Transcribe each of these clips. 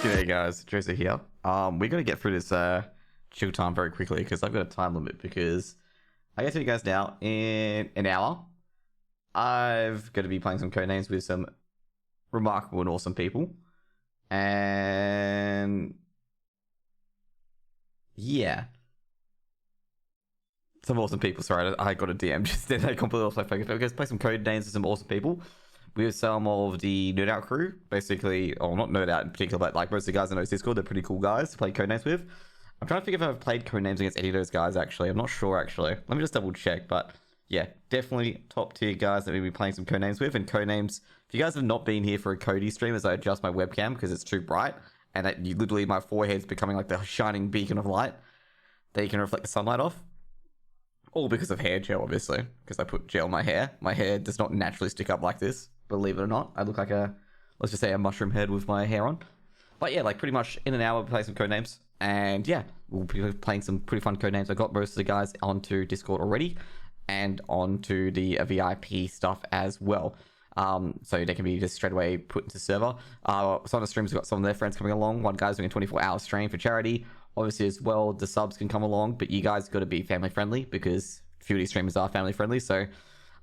G'day guys, Joseph here. We're gonna get through this chill time very quickly because I've got a time limit because I get to you guys now in an hour. I've got to be playing some codenames with some remarkable and awesome people. And yeah. Some awesome people, sorry, I got a DM just then. I completely lost my focus. But we're going to play some codenames with some awesome people. We have some of the Nerd Out crew, basically, or not Nerd Out in particular, but like most of the guys in those Discord, they're pretty cool guys to play codenames with. I'm trying to figure if I've played codenames against any of those guys, actually. I'm not sure, actually. Let me just double check, but yeah, definitely top tier guys that we'll be playing some codenames with. And codenames, if you guys have not been here for a Cody stream as I adjust my webcam because it's too bright, and literally my forehead's becoming like the shining beacon of light that you can reflect the sunlight off. All because of hair gel, obviously, because I put gel in my hair. My hair does not naturally stick up like this, believe it or not. I look like let's just say a mushroom head with my hair on. But yeah, like pretty much in an hour, we'll play some codenames. And yeah, we'll be playing some pretty fun codenames. I got most of the guys onto Discord already and onto the VIP stuff as well. So they can be just straight away put into server. Some of the streams have got some of their friends coming along. One guy's doing a 24-hour stream for charity. Obviously as well, the subs can come along, but you guys got to be family friendly because a few of these streamers are family friendly. So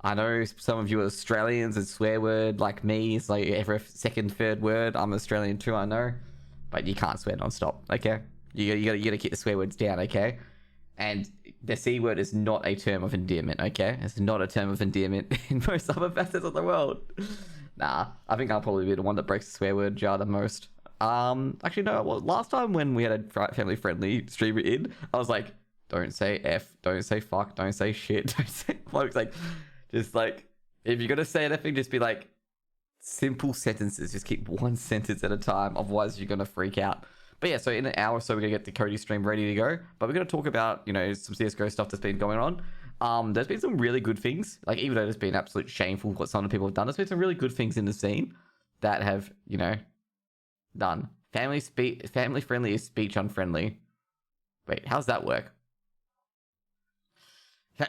I know some of you are Australians and swear word like me. It's like every second, third word. I'm Australian too, I know, but you can't swear non-stop, okay? You gotta keep the swear words down, okay? And the C word is not a term of endearment, okay? It's not a term of endearment in most other facets of the world. Nah, I think I'll probably be the one that breaks the swear word jar the most. Actually no, well, last time when we had a family friendly streamer in, I was like, don't say F, don't say fuck, don't say shit, don't say like just like, if you're gonna say anything, just be like simple sentences, just keep one sentence at a time, otherwise you're gonna freak out. But yeah, so in an hour or so we're gonna get the Cody stream ready to go, but we're gonna talk about, you know, some CSGO stuff that's been going on. There's been some really good things, like even though there's been absolute shameful what some of the people have done, there's been some really good things in the scene that have, you know, done. Family friendly is speech unfriendly. Wait, how's that work?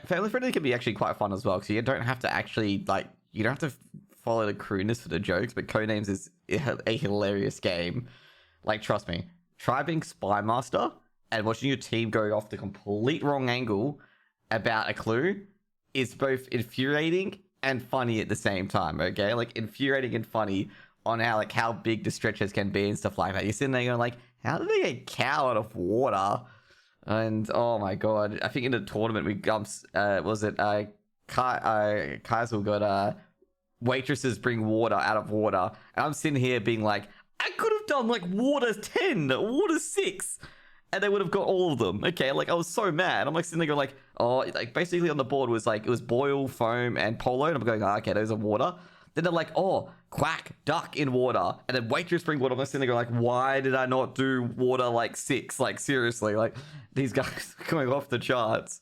Family friendly can be actually quite fun as well, because you don't have to actually, like, you don't have to follow the crewness for the jokes, but Codenames is a hilarious game. Like, trust me, try being Spy Master and watching your team go off the complete wrong angle about a clue is both infuriating and funny at the same time, okay? Like, infuriating and funny on how big the stretches can be and stuff like that. You're sitting there going like, how did they get cow out of water? And oh my god, I think in the tournament we Kaisel got waitresses bring water out of water, and I'm sitting here being like, I could have done like water 10, water 6, and they would have got all of them. Okay, like I was so mad. I'm like sitting there going like, oh, like basically on the board was like it was boil, foam, and polo, and I'm going, oh, okay, those are water. Then they're like, oh, quack, duck in water. And then waitress bring water. I'm sitting there going like, why did I not do water like 6? Like, seriously, like, these guys are going off the charts.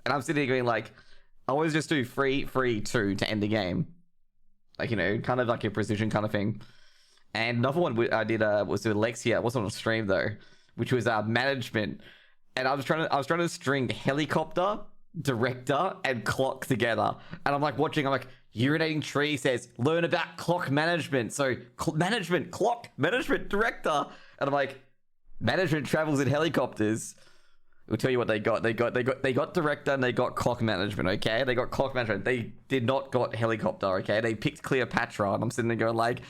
And I'm sitting there going like, I always just do 3, 3, 2 to end the game. Like, you know, kind of like a precision kind of thing. And another one I did was with Alexia. It wasn't on stream though, which was management. And I was trying to string helicopter, director, and clock together. And I'm like watching, I'm like, urinating tree says, learn about clock management. So management, clock, management, director. And I'm like, management travels in helicopters. We'll tell you what they got. They got director and they got clock management, okay? They got clock management. They did not got helicopter, okay? They picked Cleopatra. And I'm sitting there going like,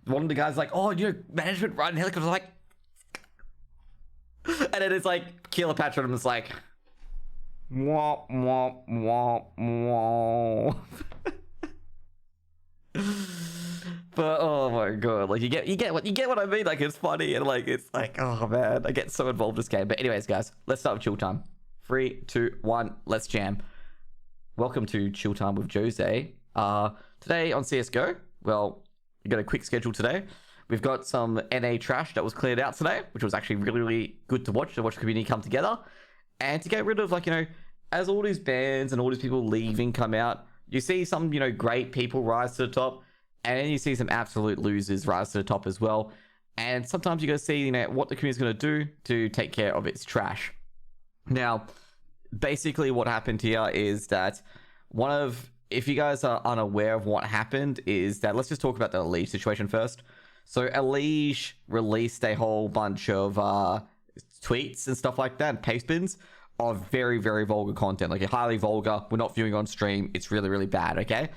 one of the guys like, oh, you know, management riding helicopters. I'm like, and then it's like Cleopatra and I'm just like, womp, womp, womp, womp. But oh my god, like you get what I mean. Like it's funny and like it's like, oh man, I get so involved in this game. But anyways, guys, let's start with chill time. 3, 2, 1, let's jam. Welcome to Chill Time with Jose. Today on CSGO, well, we got a quick schedule today. We've got some NA trash that was cleared out today, which was actually really, really good to watch the community come together. And to get rid of, like, you know, as all these bans and all these people leaving come out, you see some, you know, great people rise to the top, and then you see some absolute losers rise to the top as well. And sometimes you got to see, you know, what the community is going to do to take care of its trash. Now, basically what happened here is that if you guys are unaware of what happened, is that let's just talk about the lead situation first. So Elige released a whole bunch of tweets and stuff like that, and paste bins of very, very vulgar content. Like, highly vulgar. We're not viewing on stream. It's really, really bad, okay?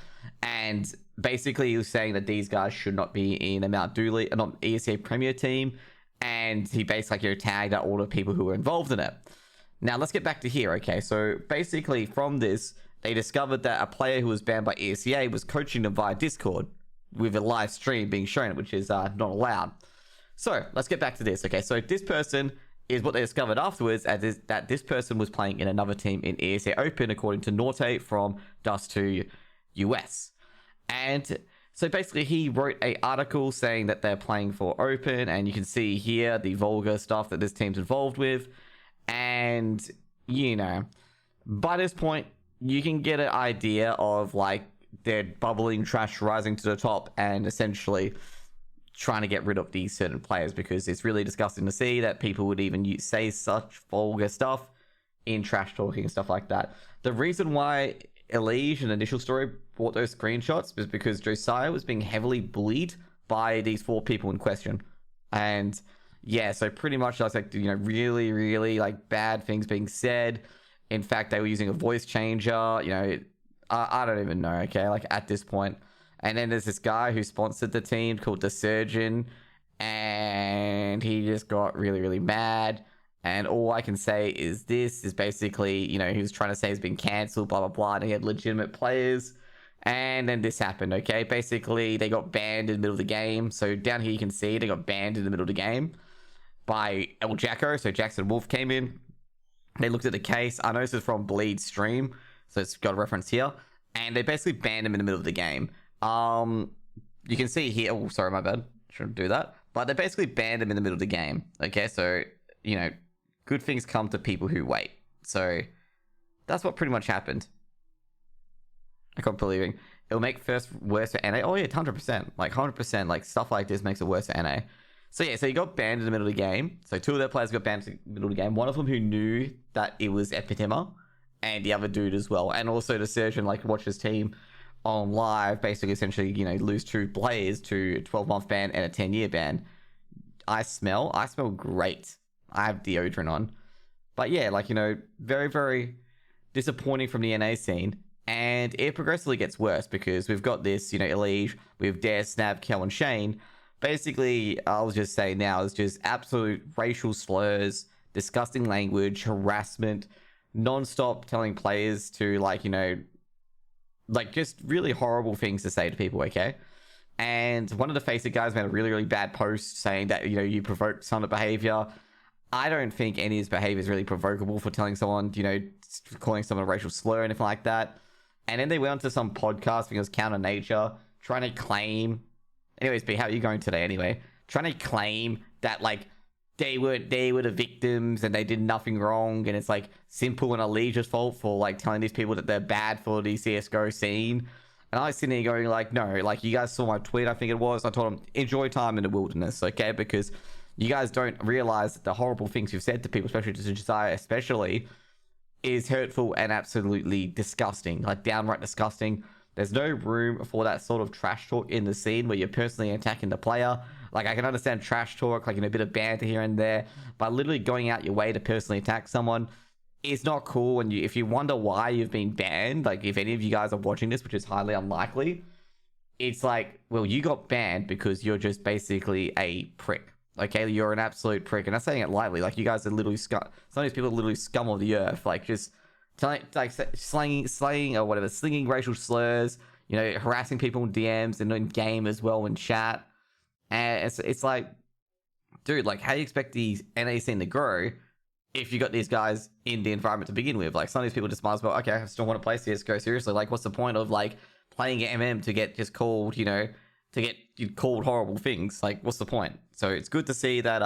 And basically, he was saying that these guys should not be in a Mount Dooley, not ESA Premier team. And he basically tagged out all the people who were involved in it. Now, let's get back to here, okay? So, basically, from this, they discovered that a player who was banned by ESEA was coaching them via Discord with a live stream being shown, which is not allowed. So, let's get back to this, okay? So, this person is what they discovered afterwards, that this person was playing in another team in ESA Open, according to Norte from Dust2 US. And so basically he wrote an article saying that they're playing for Open, and you can see here the vulgar stuff that this team's involved with. And, you know, by this point, you can get an idea of, like, they're bubbling trash rising to the top and essentially trying to get rid of these certain players, because it's really disgusting to see that people would even say such vulgar stuff in trash talking and stuff like that. The reason why Elige, an initial story, brought those screenshots was because Josiah was being heavily bullied by these 4 people in question. And yeah, so pretty much that's like, you know, really, really like bad things being said. In fact, they were using a voice changer, you know, I don't even know, okay, like at this point. And then there's this guy who sponsored the team called The Surgeon, and he just got really, really mad. And all I can say is this is basically, you know, he was trying to say he's been cancelled, blah, blah, blah, and he had legitimate players. And then this happened, okay? Basically, they got banned in the middle of the game. So down here you can see they got banned in the middle of the game by El Jacko. So Jackson Wolf came in. They looked at the case. I know this is from Bleed's stream, so it's got a reference here. And they basically banned him in the middle of the game. You can see here. Oh, sorry, my bad. Shouldn't do that. But they basically banned him in the middle of the game. Okay, so, you know, good things come to people who wait. So that's what pretty much happened. I can't believe it. It'll make first worse for NA. Oh yeah, 100%. Like 100%. Like stuff like this makes it worse for NA. So yeah, so he got banned in the middle of the game. So 2 of their players got banned in the middle of the game. One of them who knew that it was Epitima, and the other dude as well. And also the surgeon, like, watched his team on live, basically essentially, you know, lose 2 players to a 12-month ban and a 10-year ban. I smell great. I have deodorant on. But yeah, like, you know, very, very disappointing from the NA scene. And it progressively gets worse because we've got this, you know, Elige, we've Dare, Snap, Kel, and Shane. Basically, I'll just say now, it's just absolute racial slurs, disgusting language, harassment, non-stop telling players to, like, you know, like, just really horrible things to say to people, okay? And one of the Faceit guys made a really, really bad post saying that, you know, you provoke some of the behavior. I don't think any of his behavior is really provocable for telling someone, you know, calling someone a racial slur or anything like that. And then they went onto some podcast, I think it was Counter Nature, trying to claim... Anyways, B, how are you going today anyway? Trying to claim that, like, they were the victims and they did nothing wrong, and it's, like, Simple and Elige's fault for, like, telling these people that they're bad for the CSGO scene. And I was sitting there going, like, no, like, you guys saw my tweet, I think it was. I told them, enjoy time in the wilderness, okay? Because you guys don't realize that the horrible things you've said to people, especially to Josiah, especially, is hurtful and absolutely disgusting. Like, downright disgusting. There's no room for that sort of trash talk in the scene where you're personally attacking the player. Like, I can understand trash talk, like, you know, a bit of banter here and there, but literally going out your way to personally attack someone is not cool. And if you wonder why you've been banned, like, if any of you guys are watching this, which is highly unlikely, it's like, well, you got banned because you're just basically a prick. Okay, you're an absolute prick, and I'm saying it lightly. Like, you guys are literally scum. Some of these people are literally scum of the earth. Like, just slanging or whatever, slinging racial slurs. You know, harassing people in DMs and in game as well in chat. And it's like, dude, like, how do you expect the NA scene to grow if you got these guys in the environment to begin with? Like, some of these people just might as well, okay, I still want to play CSGO seriously. Like, what's the point of, like, playing MM to get just called, you know, to get called horrible things? Like, what's the point? So it's good to see that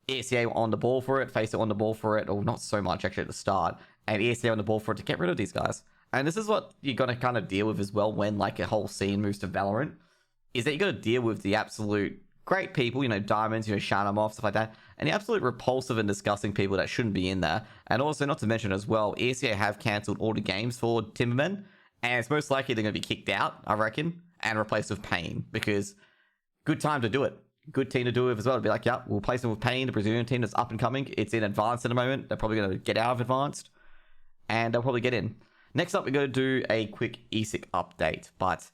ESEA on the ball for it, Faceit on the ball for it, or not so much actually at the start, and ESEA on the ball for it to get rid of these guys. And this is what you're going to kind of deal with as well when, like, a whole scene moves to Valorant, is that you got to deal with the absolute great people, you know, Diamonds, you know, Shanamoff, stuff like that, and the absolute repulsive and disgusting people that shouldn't be in there. And also, not to mention as well, ESEA have cancelled all the games for Timberman, and it's most likely they're going to be kicked out, I reckon, and replaced with Pain, because good time to do it. Good team to do it as well. To be like, yeah, we'll place them with Pain, the Brazilian team that's up and coming. It's in advanced at the moment. They're probably going to get out of advanced, and they'll probably get in. Next up, we're going to do a quick ESIC update. But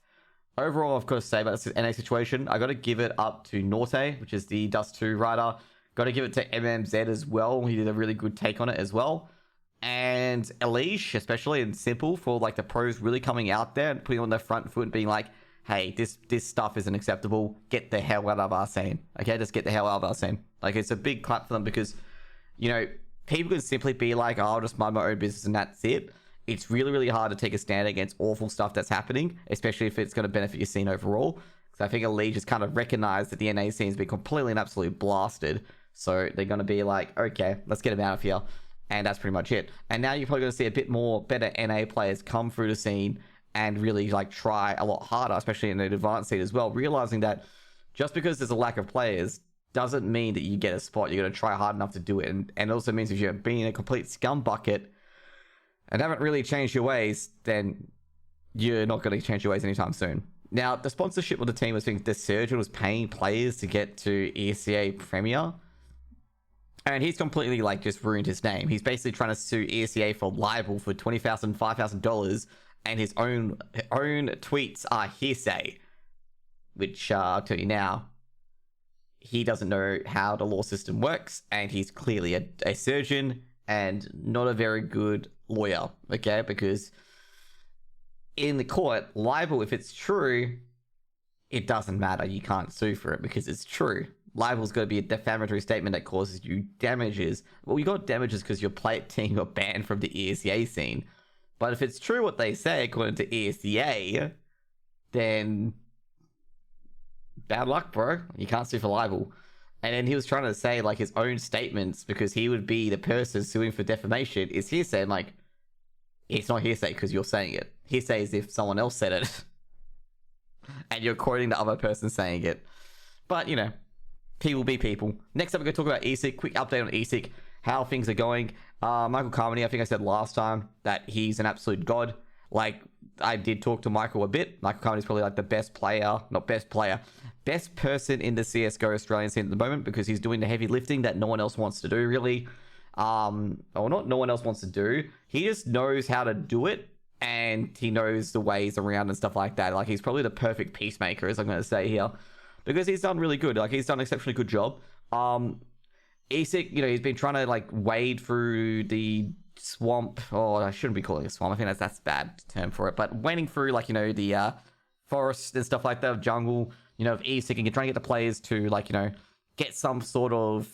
overall, I've got to say about this NA situation, I got to give it up to Norte, which is the Dust 2 rider. Got to give it to MMZ as well. He did a really good take on it as well. And Elish, especially in Simple, for like the pros really coming out there and putting on their front foot and being like, hey, this stuff isn't acceptable. Get the hell out of our scene. Okay, just get the hell out of our scene. Like, it's a big clap for them because, you know, people can simply be like, oh, I'll just mind my own business and that's it. It's really, really hard to take a stand against awful stuff that's happening, especially if it's going to benefit your scene overall. Because I think Elite just kind of recognized that the NA scene's been completely and absolutely blasted. So they're going to be like, okay, let's get them out of here. And that's pretty much it. And now you're probably going to see a bit more better NA players come through the scene and really like try a lot harder, especially in the advanced scene as well, realizing that just because there's a lack of players doesn't mean that you get a spot. You're going to try hard enough to do it. And it also means if you're being a complete scum bucket and haven't really changed your ways, then you're not going to change your ways anytime soon. Now, the sponsorship of the team was being the surgeon was paying players to get to ESEA Premier. And he's completely like just ruined his name. He's basically trying to sue ESEA for libel for $20,000, $5,000, and his own tweets are hearsay. Which I'll tell you now, he doesn't know how the law system works, and he's clearly a surgeon and not a very good lawyer, okay? Because in the court, libel, if it's true, it doesn't matter. You can't sue for it because it's true. Libel's got to be a defamatory statement that causes you damages. Well, you got damages because your team got banned from the ESEA scene. But if it's true what they say, according to ESEA, then bad luck, bro. You can't sue for libel. And then he was trying to say, like, his own statements, because he would be the person suing for defamation, is hearsay. And, like, it's not hearsay because you're saying it. Hearsay is if someone else said it. And you're quoting the other person saying it. But, you know, people be people. Next up, we're going to talk about ESIC. Quick update on ESIC. How things are going. Michael Carmody, I think I said last time that he's an absolute god. Like, I did talk to Michael a bit. Michael Carmody's probably like the best player, not best player, best person in the CSGO Australian scene at the moment because he's doing the heavy lifting that no one else wants to do, really. Or not no one else wants to do. He just knows how to do it and he knows the ways around and stuff like that. Like, he's probably the perfect peacemaker, as I'm going to say here, because he's done really good. Like, he's done an exceptionally good job. ESIC, you know, he's been trying to like wade through the swamp. Oh, I shouldn't be calling it a swamp. I think that's a bad term for it. But wading through, like, you know, the forest and stuff like that, jungle, you know, of ESIC, and you're trying to get the players to, like, you know, get some sort of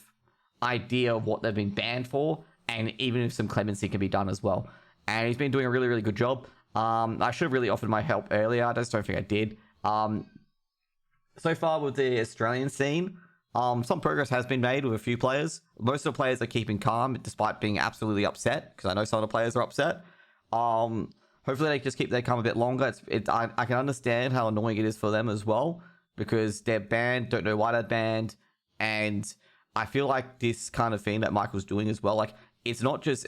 idea of what they've been banned for, and even if some clemency can be done as well. And he's been doing a really, really good job. I should have really offered my help earlier. I just don't think I did. So far with the Australian scene, some progress has been made with a few players. Most of the players are keeping calm despite being absolutely upset, because I know some of the players are upset. Hopefully they just keep their calm a bit longer. I can understand how annoying it is for them as well, because they're banned, don't know why they're banned, and I feel like this kind of thing that Michael's doing as well, like, it's not just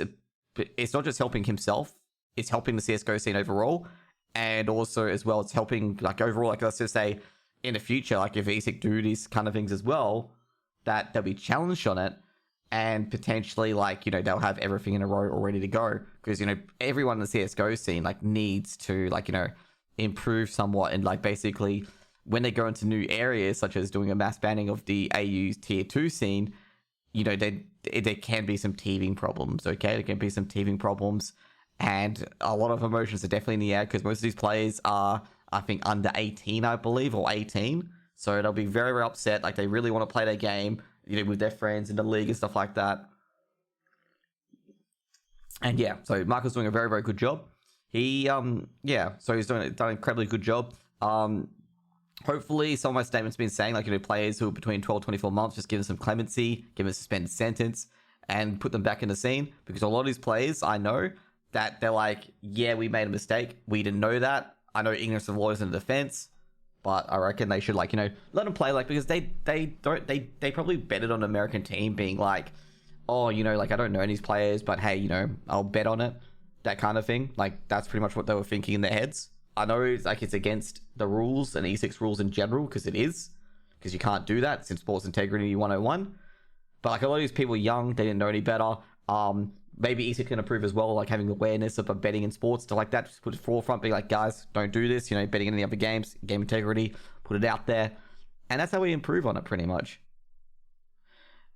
helping himself, it's helping the CSGO scene overall, and also as well, it's helping, like, overall, like, let's just say, in the future, like, if ESIC do these kind of things as well, that they'll be challenged on it, and potentially, like, you know, they'll have everything in a row all ready to go, because, you know, everyone in the CSGO scene, like, needs to, like, you know, improve somewhat, and, like, basically, when they go into new areas, such as doing a mass banning of the AU's tier 2 scene, you know, there can be some teething problems, okay? There can be some teething problems, and a lot of emotions are definitely in the air, because most of these players are, I think, under 18, I believe, or 18. So they'll be very, very upset. Like, they really want to play their game, you know, with their friends in the league and stuff like that. And yeah, so Michael's doing a very, very good job. He, yeah, so he's done an incredibly good job. Hopefully, some of my statements have been saying, like, you know, players who are between 12 and 24 months, just give them some clemency, give them a suspended sentence, and put them back in the scene. Because a lot of these players, I know that they're like, yeah, we made a mistake. We didn't know that. I know ignorance of lawyers in the defense, but I reckon they should, like, you know, let them play, like, because they probably betted on an American team being like, oh, you know, like, I don't know any players, but hey, you know, I'll bet on it, that kind of thing. Like, that's pretty much what they were thinking in their heads. I know it's against the rules and ESIC's rules in general, because because you can't do that. It's in Sports Integrity 101. But like a lot of these people are young, they didn't know any better. Maybe ESIC can improve as well, like having awareness of betting in sports, stuff like that. Just put it forefront, be like, guys, don't do this. You know, betting in any other games, game integrity, put it out there. And that's how we improve on it, pretty much.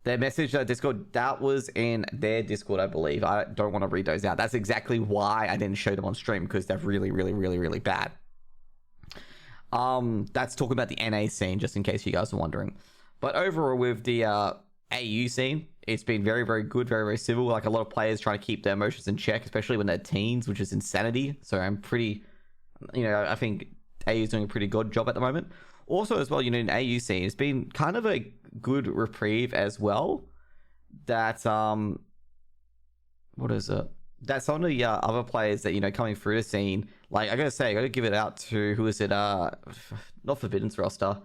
Their message, Discord, that was in their Discord, I believe. I don't want to read those out. That's exactly why I didn't show them on stream, because they're really, really, really, really bad. That's talking about the NA scene, just in case you guys are wondering. But overall, with the AU scene, it's been very, very good, very, very civil. Like a lot of players trying to keep their emotions in check, especially when they're teens, which is insanity. So I'm pretty, I think AU is doing a pretty good job at the moment. Also, as well, in AU scene, it's been kind of a good reprieve as well. That what is it? That some of the other players that coming through the scene, like I gotta give it out to who is it? Not Forbidden's roster.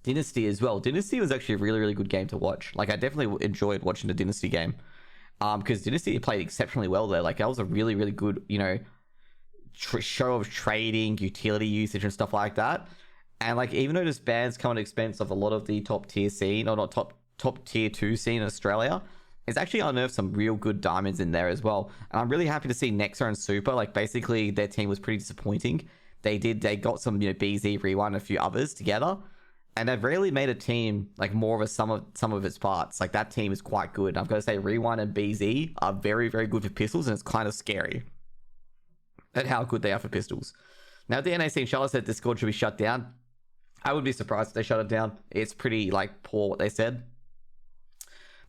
Dynasty as well. Dynasty was actually a really, really good game to watch. Like, I definitely enjoyed watching the Dynasty game. Because Dynasty played exceptionally well there. Like, that was a really, really good, show of trading, utility usage and stuff like that. And, like, even though this ban's come at the expense of a lot of the top tier scene, or not top tier 2 scene in Australia, it's actually unearthed some real good diamonds in there as well. And I'm really happy to see Nexa and Super. Like, basically, their team was pretty disappointing. They got some, BZ, Rewind, and a few others together. And they've really made a team like more of a sum of its parts. Like that team is quite good. I've got to say Rewind and BZ are very, very good for pistols, and it's kind of scary at how good they are for pistols. Now, the NA scene, Charlotte said Discord should be shut down. I would be surprised if they shut it down. It's pretty like poor what they said.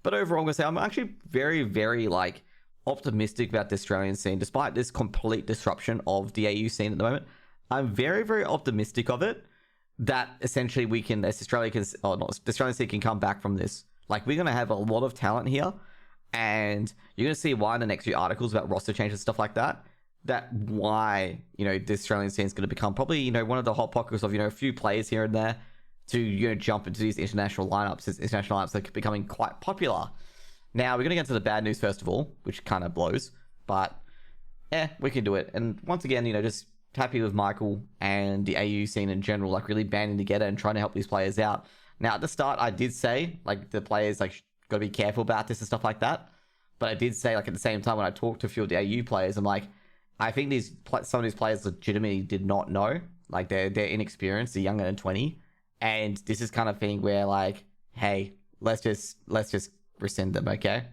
But overall, I'm going to say I'm actually very, very like optimistic about the Australian scene, despite this complete disruption of the AU scene at the moment. I'm very, very optimistic of it. That essentially we can, as Australia can, the Australian scene can come back from this. Like, we're going to have a lot of talent here, and you're going to see why in the next few articles about roster changes and stuff like that, why, the Australian scene is going to become probably, one of the hot pockets of, a few players here and there to, jump into these international lineups, as international lineups are becoming quite popular. Now, we're going to get to the bad news first of all, which kind of blows, but we can do it. And once again, just happy with Michael and the AU scene in general, like really banding together and trying to help these players out. Now, at the start, I did say, like, the players, like, got to be careful about this and stuff like that. But I did say, like, at the same time, when I talked to a few of the AU players, I'm like, I think some of these players legitimately did not know. Like, they're inexperienced, they're younger than 20. And this is kind of thing where, like, hey, let's just rescind them, okay?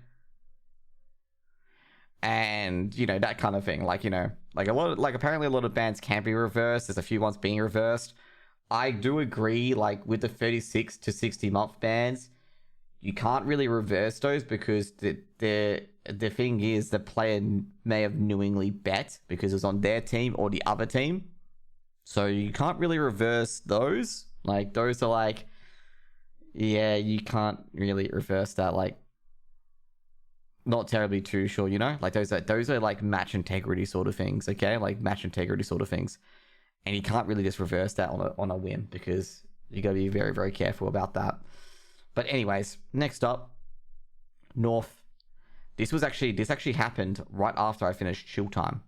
And, that kind of thing. Like, apparently a lot of bans can be reversed. There's a few ones being reversed. I do agree, like, with the 36 to 60 month bans, you can't really reverse those because the thing is the player may have knowingly bet because it was on their team or the other team. So you can't really reverse those. Like, those are like, yeah, you can't really reverse that, like, not terribly too sure, like those are like match integrity sort of things, okay? Like match integrity sort of things, and you can't really just reverse that on a whim because you got to be very, very careful about that. But anyways, next up, North. This actually happened right after I finished Chilltime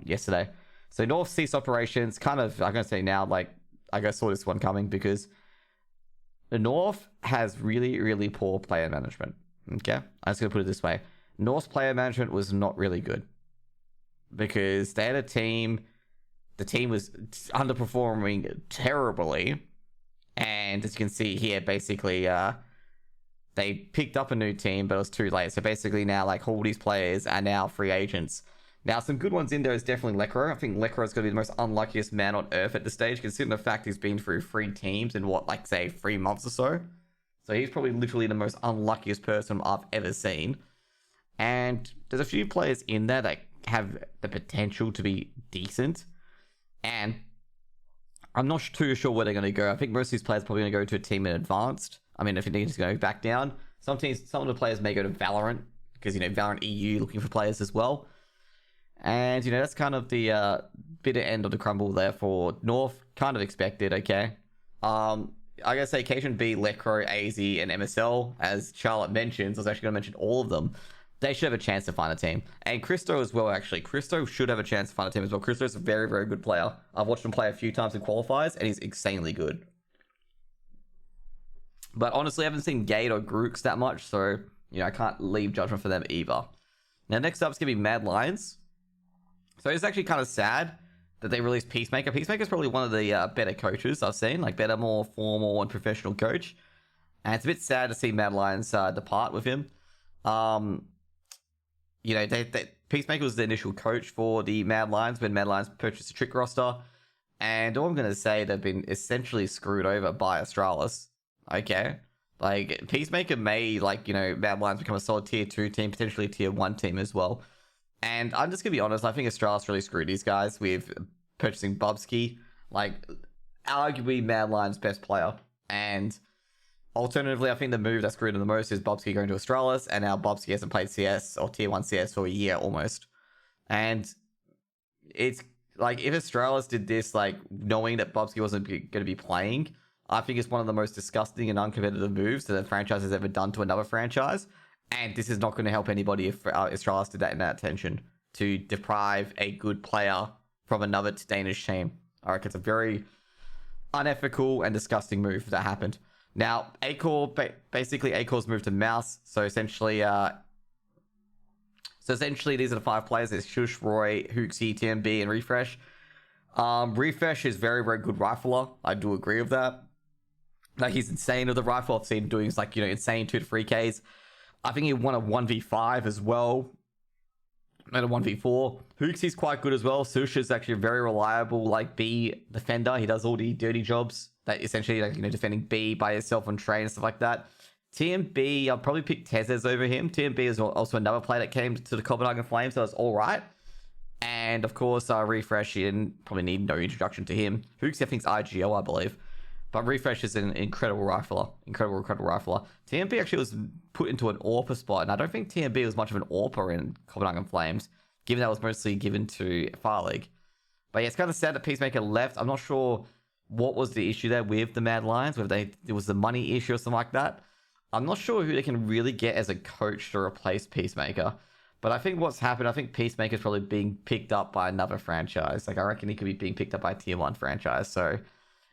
yesterday. So North ceased operations. Kind of, I'm gonna say now, like I saw this one coming because the North has really, really poor player management. Okay, I'm just going to put it this way. North's player management was not really good because they had a team. The team was underperforming terribly. And as you can see here, basically, they picked up a new team, but it was too late. So basically now, like, all these players are now free agents. Now, some good ones in there is definitely Lekro. I think Lekro is going to be the most unluckiest man on earth at this stage, considering the fact he's been through 3 teams in, what, like, say, 3 months or so. So he's probably literally the most unluckiest person I've ever seen. And there's a few players in there that have the potential to be decent. And I'm not too sure where they're going to go. I think most of these players are probably going to go to a team in Advanced. I mean, if it needs to go back down. Some of the players may go to Valorant. Because, Valorant EU looking for players as well. And, that's kind of the bitter end of the crumble there for North. Kind of expected, okay? I gotta say, Cation B, Lekro, AZ, and MSL, as Charlotte mentions, I was actually gonna mention all of them. They should have a chance to find a team. And Christo as well, actually. Christo should have a chance to find a team as well. Christo's a very, very good player. I've watched him play a few times in qualifiers, and he's insanely good. But honestly, I haven't seen Gate or Grooks that much, so I can't leave judgment for them either. Now, next up is gonna be Mad Lions. So it's actually kind of sad that they released Peacemaker. Peacemaker's probably one of the better coaches I've seen, like better, more formal and professional coach. And it's a bit sad to see Mad Lions depart with him. Peacemaker was the initial coach for the Mad Lions when Mad Lions purchased the Trick roster. And all I'm going to say, they've been essentially screwed over by Astralis. Okay? Like, Peacemaker made, Mad Lions become a solid tier 2 team, potentially a tier 1 team as well. And I'm just going to be honest, I think Astralis really screwed these guys with purchasing Bubsky. Arguably Mad Lions' best player. And alternatively, I think the move that screwed him the most is Bubsky going to Astralis, and now Bubsky hasn't played CS or Tier 1 CS for a year almost. And it's if Astralis did this, knowing that Bubsky wasn't going to be playing, I think it's one of the most disgusting and uncompetitive moves that a franchise has ever done to another franchise. And this is not going to help anybody if Astralis did that in that attention to deprive a good player from another Danish team. I reckon it's a very unethical and disgusting move that happened. Now, basically Acor's moved to Mouse. So essentially, these are the 5 players. It's Shush, Roy, Hooksy, TMB, and Refresh. Refresh is very, very good rifler. I do agree with that. He's insane with the rifle. I've seen him doing insane 2 to 3Ks. I think he won a 1v5 as well. And a 1v4. Hooksy's quite good as well. Sush is actually a very reliable, B defender. He does all the dirty jobs that essentially, defending B by yourself on train and stuff like that. TMB, I'll probably pick Tezes over him. TMB is also another player that came to the Copenhagen Flames, so it's alright. And of course, Refresh, you didn't probably need no introduction to him. Hooksy, I think, is IGO, I believe. But Refresh is an incredible rifler. Incredible rifler. TMB actually was put into an AWPer spot, and I don't think TMB was much of an AWPer in Copenhagen Flames, given that was mostly given to Fire League. But yeah, it's kind of sad that Peacemaker left. I'm not sure what was the issue there with the Mad Lions, whether it was the money issue or something like that. I'm not sure who they can really get as a coach to replace Peacemaker. But I think what's happened, I think Peacemaker's probably being picked up by another franchise. I reckon he could be being picked up by a tier 1 franchise. So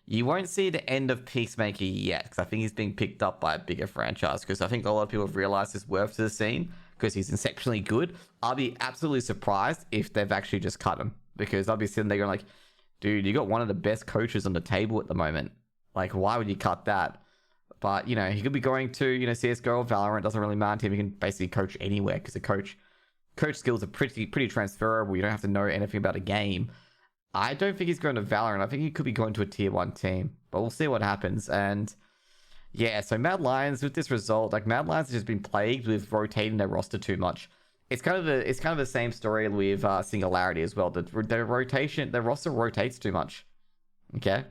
you won't see the end of Peacemaker yet, because I think he's being picked up by a bigger franchise, because I think a lot of people have realized his worth to the scene, because he's exceptionally good. I'll be absolutely surprised if they've actually just cut him, because I'll be sitting there going dude, you got one of the best coaches on the table at the moment. Why would you cut that? But, he could be going to, CSGO or Valorant. Doesn't really matter to him. He can basically coach anywhere, because the coach skills are pretty transferable. You don't have to know anything about a game. I don't think he's going to Valorant. I think he could be going to a tier 1 team. But we'll see what happens. And yeah, so Mad Lions, with this result, Mad Lions has just been plagued with rotating their roster too much. It's kind of the same story with Singularity as well. Their roster rotates too much. Okay?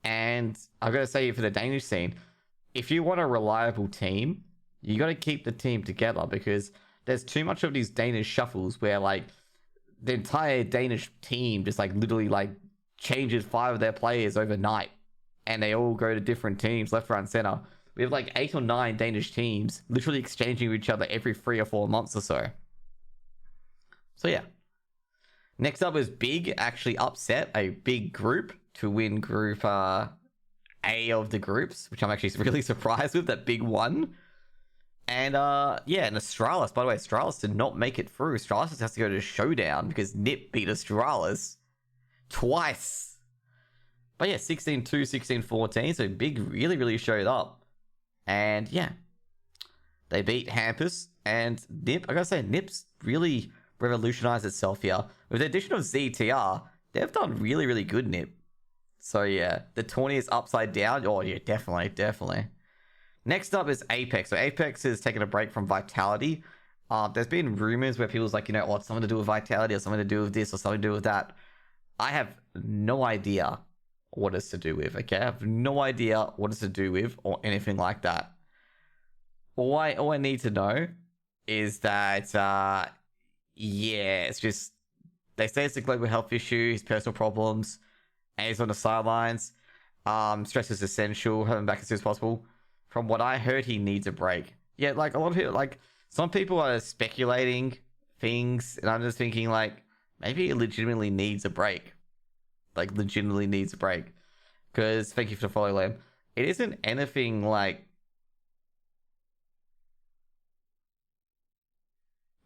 And I've got to say, for the Danish scene, if you want a reliable team, you got to keep the team together, because there's too much of these Danish shuffles where the entire Danish team just literally changes 5 of their players overnight, and they all go to different teams left, right, and center. We have 8 or 9 Danish teams literally exchanging with each other every 3 or 4 months or so. So yeah. Next up is Big actually upset a big group to win Group A of the groups, which I'm actually really surprised with, that Big won. And and Astralis, by the way, Astralis did not make it through. Astralis just has to go to Showdown because Nip beat Astralis twice. But yeah, 16-2, 16-14, so Big really, really showed up. And yeah, they beat Hampus, and Nip, I gotta say, Nip's really revolutionized itself here. With the addition of ZTR, they've done really, really good, Nip. So yeah, the tourney is upside down. Oh yeah, definitely. Next up is Apex. So Apex is taking a break from Vitality. There's been rumors where people's it's something to do with Vitality or something to do with this or something to do with that. I have no idea what it's to do with, okay? I have no idea what it's to do with or anything like that. All I need to know is that, it's just, they say it's a global health issue, his personal problems, and he's on the sidelines. Stress is essential, have him back as soon as possible. From what I heard, he needs a break. Yeah, a lot of people, some people are speculating things, and I'm just thinking, maybe he legitimately needs a break. Legitimately needs a break. Because, thank you for the follow, Lamb. it isn't anything like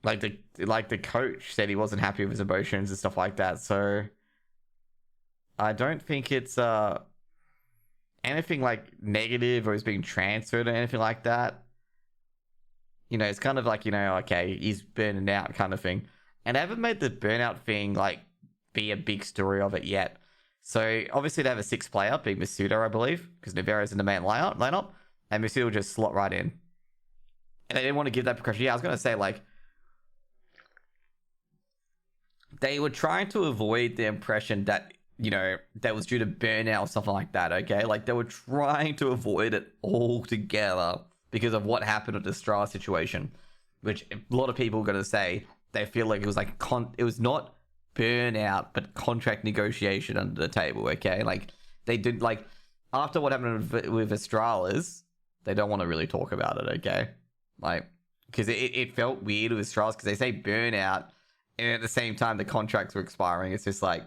the coach said he wasn't happy with his emotions and stuff like that. So I don't think it's anything like negative or he's being transferred or anything like that. You know, it's kind of like, you know, okay, he's burning out kind of thing. And I haven't made the burnout thing like be a big story of it yet. So obviously they have a sixth player, being Masuda, I believe, because Navero's in the main lineup, and Masuda will just slot right in. And they didn't want to give that precaution. Yeah, I was gonna say, like, they were trying to avoid the impression that, you know, that was due to burnout or something like that, okay? Like, they were trying to avoid it altogether because of what happened at the Strata situation, which a lot of people are going to say they feel like it was like, it was not burnout, but contract negotiation under the table, okay? Like, they did, like, after what happened with Astralis, they don't want to really talk about it, okay? Like, because it felt weird with Astralis, because they say burnout, and at the same time, the contracts were expiring. It's just like,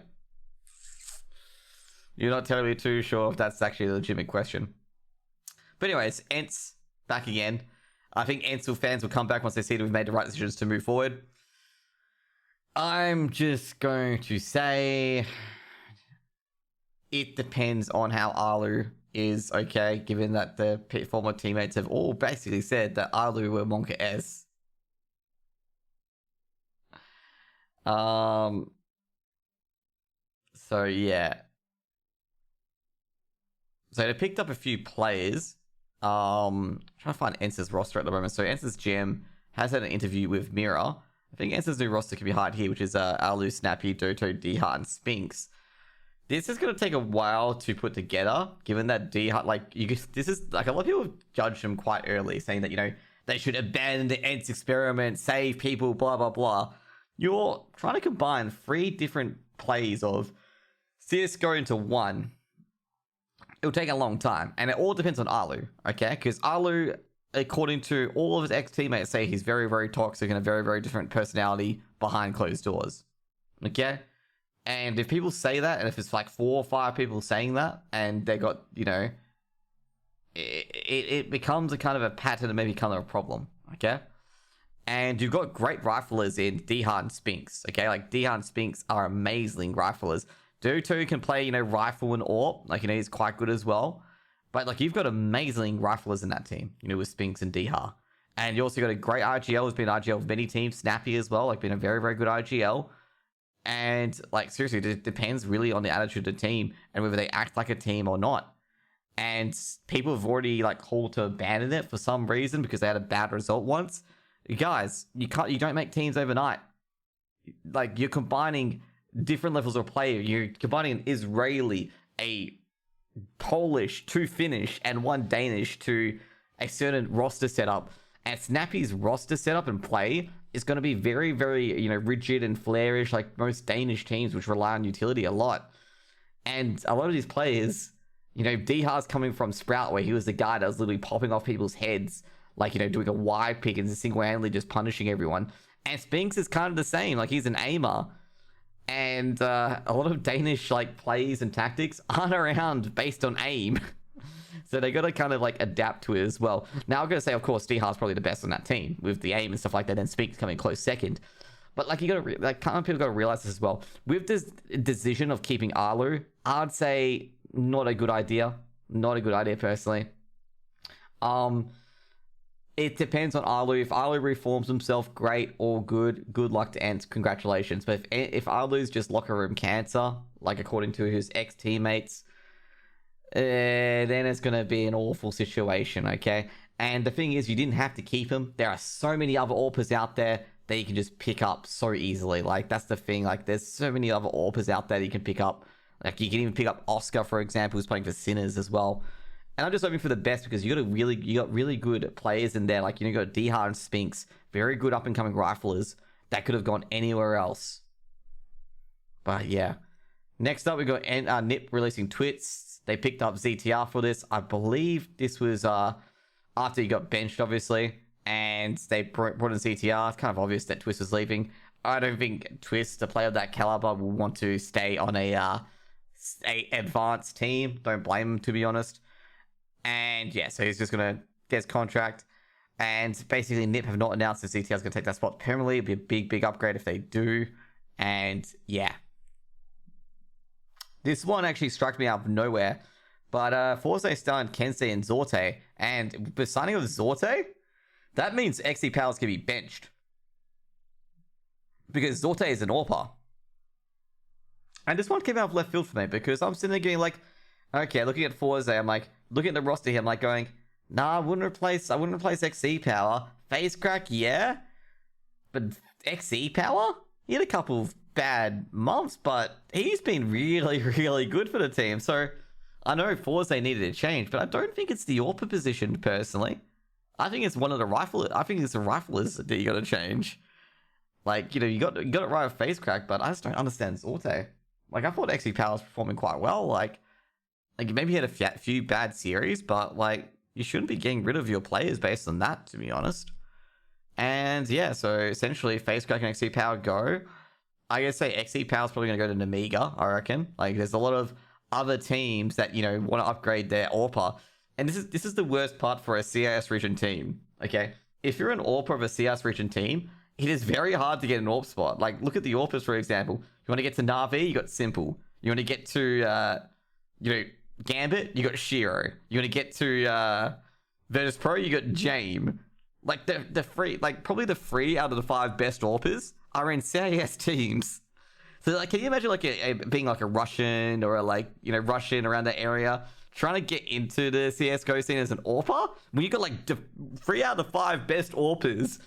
you're not terribly too sure if that's actually a legitimate question. But anyways, Ents back again. I think Ents fans will come back once they see that we've made the right decisions to move forward. I'm just going to say it depends on how Alu is, okay? Given that the former teammates have all basically said that Alu were Monka S. So yeah. So they picked up a few players. Trying to find Ence's roster at the moment. So Ence's GM has had an interview with Mira. I think Ence's new roster can be hard here, which is Alu, Snappy, Doto, D-Heart, and Spinks. This is going to take a while to put together, given that D-Heart, like, this is, like, a lot of people have judged him quite early, saying that, you know, they should abandon the Ents experiment, save people, blah, blah, blah. You're trying to combine 3 different plays of CSGO into one. It'll take a long time, and it all depends on Alu, okay? Because Alu, according to all of his ex-teammates, say he's very, very toxic and a very, very different personality behind closed doors, okay? And if people say that, and if it's like 4 or 5 people saying that, and they got, you know, it becomes a kind of a pattern and maybe kind of a problem, okay? And you've got great riflers in D-Heart and Spinks, okay? Like, D-Heart and Spinks are amazing riflers. Doto can play, you know, rifle and AWP. Like, you know, he's quite good as well. But, like, you've got amazing riflers in that team, you know, with Spinks and D-Heart. And you also got a great RGL, who's been RGL of many teams. Snappy as well, like, been a very, very good RGL. And, like, seriously, it depends really on the attitude of the team and whether they act like a team or not. And people have already, like, called to abandon it for some reason because they had a bad result once. You guys, you don't make teams overnight. Like, you're combining different levels of player. You're combining an Israeli, a Polish, 2 Finnish, and 1 Danish to a certain roster setup. And Snappy's roster setup and play is going to be very, very, you know, rigid and flarish, like most Danish teams, which rely on utility a lot. And a lot of these players, you know, D-Heart's coming from Sprout, where he was the guy that was literally popping off people's heads, like, you know, doing a wide pick and single-handedly just punishing everyone. And Spinks is kind of the same. Like, he's an aimer. And a lot of Danish, like, plays and tactics aren't around based on aim. So they got to kind of, like, adapt to it as well. Now, I'm going to say, of course, D-Heart's probably the best on that team with the aim and stuff like that, and Spinks coming close second. But, like, you got to, like, kind of people got to realize this as well. With this decision of keeping Alu, I'd say not a good idea. Not a good idea, personally. It depends on Alu. If Alu reforms himself, great, all good. Good luck to Ents. Congratulations. But if Alu's just locker room cancer, like according to his ex-teammates, then it's going to be an awful situation, okay? And the thing is, you didn't have to keep him. There are so many other AWPers out there that you can just pick up so easily. Like, that's the thing. Like, there's so many other AWPers out there that you can pick up. Like, you can even pick up Oscar, for example, who's playing for Sinners as well. And I'm just hoping for the best because you got really good players in there. Like, you know, you got D-Heart and Spinks, very good up and coming riflers that could have gone anywhere else. But yeah, next up we got Nip releasing twits. They picked up ZTR for this. I believe this was after he got benched, obviously, and they brought in ZTR. It's kind of obvious that Twist was leaving. I don't think Twist, a player of that caliber, will want to stay on a advanced team. Don't blame him, to be honest. And yeah, so he's just gonna get his contract. And basically, NIP have not announced if ZTR is gonna take that spot permanently. It'd be a big, big upgrade if they do. And yeah, this one actually struck me out of nowhere. But Forza signed Kensei and Zorte. And with signing of Zorte, that means XE Power's gonna be benched. Because Zorte is an AWPer. And this one came out of left field for me because I'm sitting there going like, okay, looking at Forza, I'm like, looking at the roster here, I'm like going, nah, I wouldn't replace XE Power. Face Crack, yeah. But XE Power? He had a couple of bad months, but he's been really, really good for the team. So I know Forza needed a change, but I don't think it's the AWPer position personally. I think it's one of the riflers. I think it's the riflers that you got to change. Like, you got it right with Face Crack, but I just don't understand Zorte. Like, I thought XE Power was performing quite well. Like maybe he had a few bad series, but like, you shouldn't be getting rid of your players based on that, to be honest. And yeah, so essentially, Face Crack and XE Power go. I guess say XE Power is probably going to go to Namiga, I reckon. Like, there's a lot of other teams that, want to upgrade their AWPer. And this is the worst part for a CIS region team, okay? If you're an AWPer of a CIS region team, it is very hard to get an AWP spot. Like, look at the AWPers, for example. You want to get to Na'Vi, you got Simple. You want to get to, Gambit, you got Shiro. You want to get to, Virtus Pro, you got Jame. Like, the free, like, probably the 3 out of the 5 best AWPers are in CIS teams. So, like, can you imagine, like, being, like, a Russian or, Russian around that area, trying to get into the CSGO scene as an AWPer? When you got, like, 3 out of the 5 best AWPers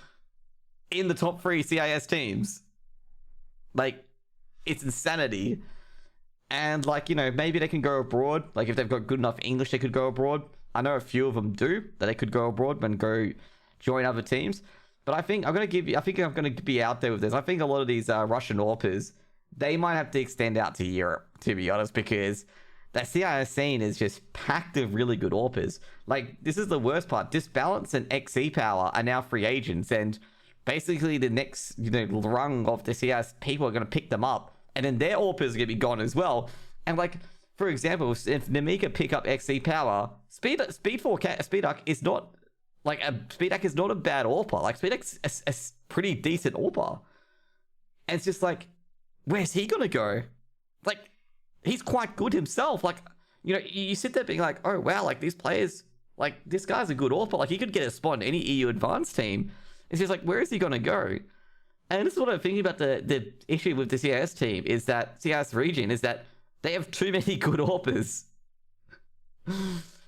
in the top 3 CIS teams. Like, it's insanity. And, like, maybe they can go abroad. Like, if they've got good enough English, they could go abroad. I know a few of them do, that they could go abroad and go join other teams. But I think I'm going to be out there with this. I think a lot of these Russian AWPers, they might have to extend out to Europe, to be honest, because that CIS scene is just packed of really good AWPers. Like, this is the worst part. Disbalance and XE Power are now free agents, and basically the next, rung of the CIS people are going to pick them up, and then their AWPers are going to be gone as well. And, like, for example, if Namiga pick up XE Power, Speeduck is not, like, Speeduck is not a bad AWPer. Like, Speeduck's a pretty decent AWPer. And it's just like, where's he going to go? Like, he's quite good himself. Like, you sit there being like, oh, wow, like, these players, like, this guy's a good AWPer. Like, he could get a spot in any EU advanced team. It's just like, where is he going to go? And this is what I'm thinking about the issue with the CIS team, is that CIS region, is that they have too many good AWPers.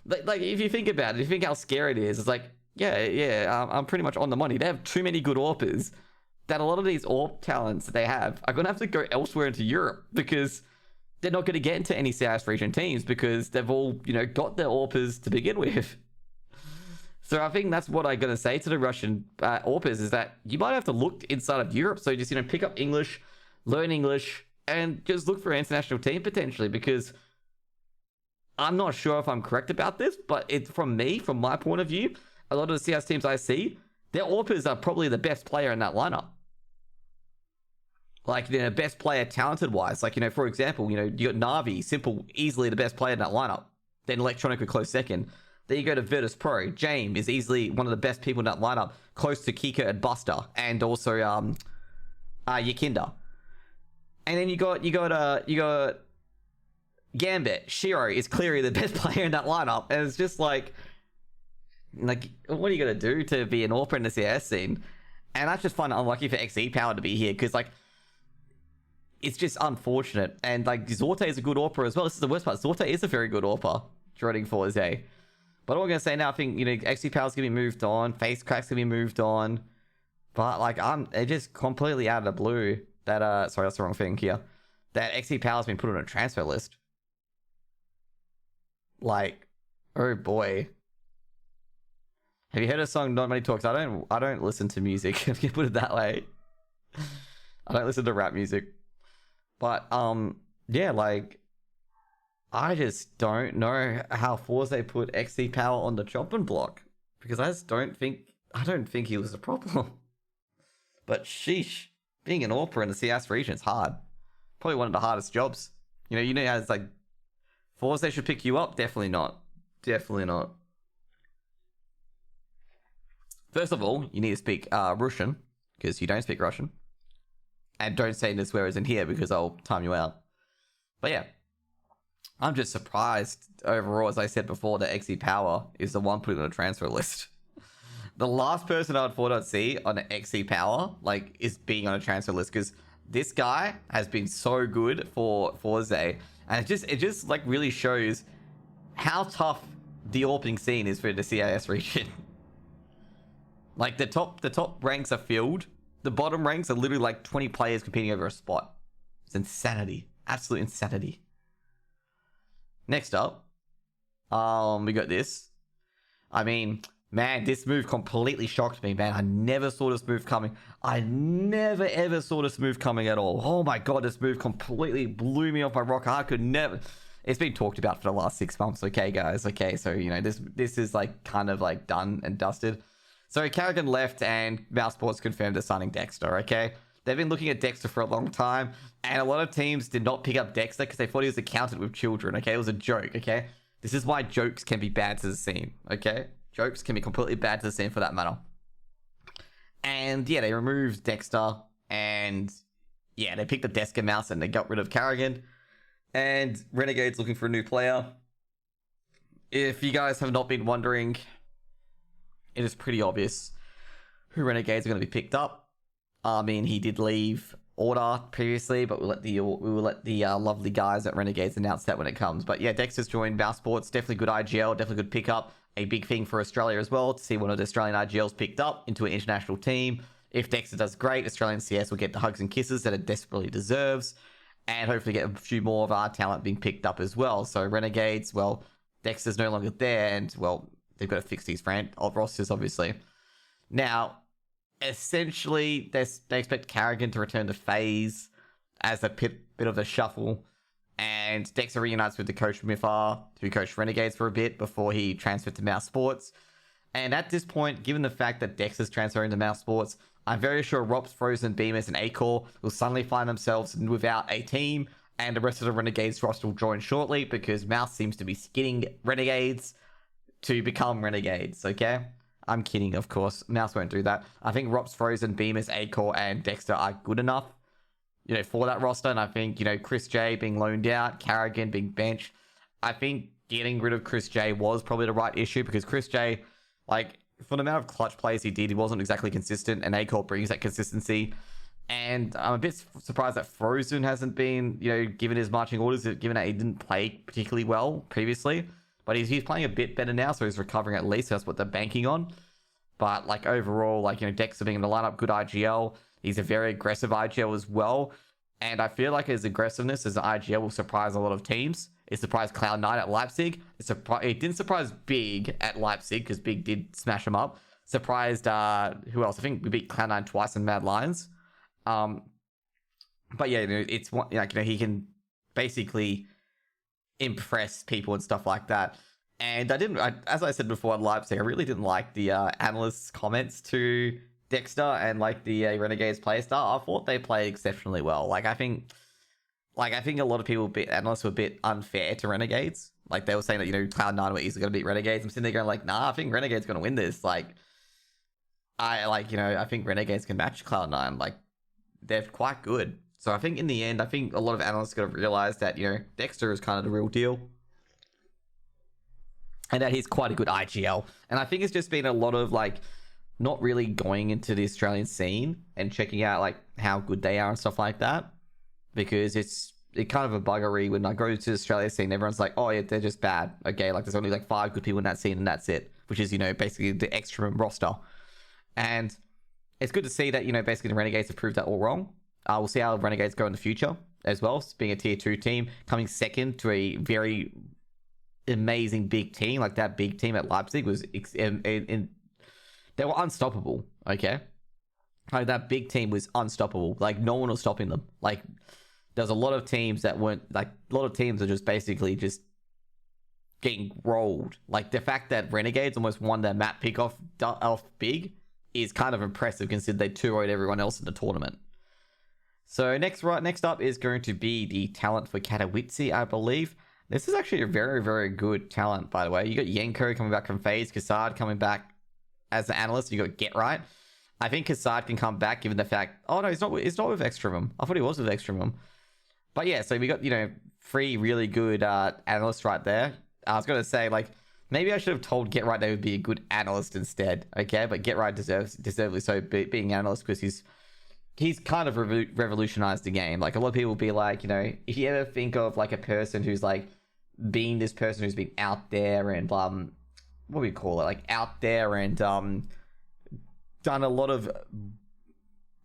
like, if you think about it, if you think how scary it is, it's like, I'm pretty much on the money. They have too many good AWPers that a lot of these AWP talents that they have are going to have to go elsewhere into Europe, because they're not going to get into any CIS region teams because they've all, got their AWPers to begin with. So I think that's what I'm going to say to the Russian AWPers, is that you might have to look inside of Europe. So just, pick up English, learn English, and just look for an international team potentially, because I'm not sure if I'm correct about this, but from my point of view, a lot of the CS teams I see, their AWPers are probably the best player in that lineup. Like, best player talented-wise. Like, for example, you got Na'Vi, Simple, easily the best player in that lineup. Then Electronic a close second. Then you go to Virtus Pro. Jame is easily one of the best people in that lineup, close to Kika and Buster, and also Yakinda. And then you got Gambit. Shiro is clearly the best player in that lineup, and it's just like, what are you gonna do to be an AWPer in the CS scene? And I just find it unlucky for XE Power to be here, because like, it's just unfortunate. And like, Zorte is a good AWPer as well. This is the worst part. Zorte is a very good AWPer, joining Forza. But all I'm gonna say now, I think XE Power's gonna be moved on, Face Crack's gonna be moved on. But like, it's just completely out of the blue that sorry, that's the wrong thing here. That XE Power's been put on a transfer list. Like, oh boy. Have you heard a song Not Many Talks? I don't listen to music, if you put it that way. I don't listen to rap music. But yeah, like, I just don't know how Forza put XE Power on the chopping block, because I don't think he was a problem. But sheesh, being an AWPer in the CS region is hard. Probably one of the hardest jobs. How it's like, Forza should pick you up? Definitely not. Definitely not. First of all, you need to speak Russian, because you don't speak Russian. And don't say the swears in here, because I'll time you out. But yeah, I'm just surprised overall, as I said before, that XE Power is the one put on a transfer list. The last person I thought I'd see on an XE Power, like, is being on a transfer list, because this guy has been so good for Zay, and it just like really shows how tough the opening scene is for the CIS region. Like the top ranks are filled. The bottom ranks are literally like 20 players competing over a spot. It's insanity. Absolute insanity. Next up, we got this. I mean, man, this move completely shocked me, man. I never saw this move coming. I never ever saw this move coming at all. Oh my god, this move completely blew me off my rocker. I could never. It's been talked about for the last 6 months, okay, guys? Okay, so, you know, this is like kind of like done and dusted. So Carrigan left and Mouse Sports confirmed they're signing Dexter, okay? They've been looking at Dexter for a long time, and a lot of teams did not pick up Dexter because they thought he was accounted with children, okay? It was a joke, okay? This is why jokes can be bad to the scene, okay? Jokes can be completely bad to the scene for that matter. And yeah, they removed Dexter, and yeah, they picked up Desker Mouse and they got rid of Carrigan. And Renegade's looking for a new player. If you guys have not been wondering, it is pretty obvious who Renegades are going to be picked up. I mean, he did leave Order previously, but we will let the lovely guys at Renegades announce that when it comes. But yeah, Dexter's joined Mouse Sports. Definitely good IGL, definitely good pickup. A big thing for Australia as well, to see one of the Australian IGLs picked up into an international team. If Dexter does great, Australian CS will get the hugs and kisses that it desperately deserves. And hopefully get a few more of our talent being picked up as well. So Renegades, well, Dexter's no longer there, and well, they've got to fix these rosters, obviously. Now, essentially, they expect Carrigan to return to FaZe as a bit of a shuffle. And Dexter reunites with the coach from IFR, who coached Renegades for a bit before he transferred to Mouse Sports. And at this point, given the fact that Dexter's transferring to Mouse Sports, I'm very sure Rops, Frozen, Bemis, and Acor will suddenly find themselves without a team, and the rest of the Renegades roster will join shortly, because Mouse seems to be skinning Renegades to become Renegades, okay? I'm kidding, of course. Mouse won't do that. I think Rops, Frozen, Bemis, Acor, and Dexter are good enough, you know, for that roster. And I think, you know, Chris J being loaned out, Carrigan being benched, I think getting rid of Chris J was probably the right issue, because Chris J, like, for the amount of clutch plays he did, he wasn't exactly consistent, and Acor brings that consistency. And I'm a bit surprised that Frozen hasn't been, you know, given his marching orders, given that he didn't play particularly well previously. But he's playing a bit better now, so he's recovering at least. That's what they're banking on. But, like, overall, like, you know, Dexter being in the lineup, good IGL. He's a very aggressive IGL as well. And I feel like his aggressiveness as an IGL will surprise a lot of teams. It surprised Cloud9 at Leipzig. It didn't surprise Big at Leipzig, because Big did smash him up. Surprised, who else? I think we beat Cloud9 twice in Mad Lions. But yeah, you know, it's like, you know, he can basically impress people and stuff like that. And as I said before at Leipzig, I really didn't like the analysts' comments to Dexter and like the Renegades playstyle. I thought they played exceptionally well. I think a lot of people, analysts, were a bit unfair to Renegades. Like, they were saying that, you know, Cloud9 were easily going to beat Renegades. I'm sitting there going like, nah, I think Renegades going to win this. Like, I think Renegades can match Cloud9. Like, they're quite good. So I think in the end, I think a lot of analysts got to realize that, you know, Dexter is kind of the real deal. And that he's quite a good IGL. And I think it's just been a lot of, like, not really going into the Australian scene and checking out, like, how good they are and stuff like that. Because it's kind of a buggery when I go to the Australia scene, everyone's like, oh yeah, they're just bad. Okay, like, there's only like 5 good people in that scene and that's it. Which is, you know, basically the extra roster. And it's good to see that, you know, basically the Renegades have proved that all wrong. We'll see how Renegades go in the future as well. Being a tier 2 team, coming second to a very amazing big team. Like, that big team at Leipzig was they were unstoppable, okay? Like, that big team was unstoppable. Like, no one was stopping them. Like, there's a lot of teams that weren't, like, a lot of teams are just basically just getting rolled. Like, the fact that Renegades almost won their map pick off Big is kind of impressive, considering they 2-0'd everyone else in the tournament. So next up is going to be the talent for Katowice, I believe. This is actually a very, very good talent, by the way. You got Yenko coming back from FaZe, Kassad coming back as an analyst. You got Get Right. I think Kassad can come back given the fact... Oh, no, he's not with Extremum. I thought he was with Extremum. But yeah, so we got, three really good analysts right there. I was going to say, like, maybe I should have told Get Right they would be a good analyst instead, okay? But Get Right deservedly so being an analyst because he's kind of revolutionized the game. Like, a lot of people will be like, if you ever think of, like, a person who's, like, being this person who's been out there and, what do we call it? Like, out there and, done a lot of...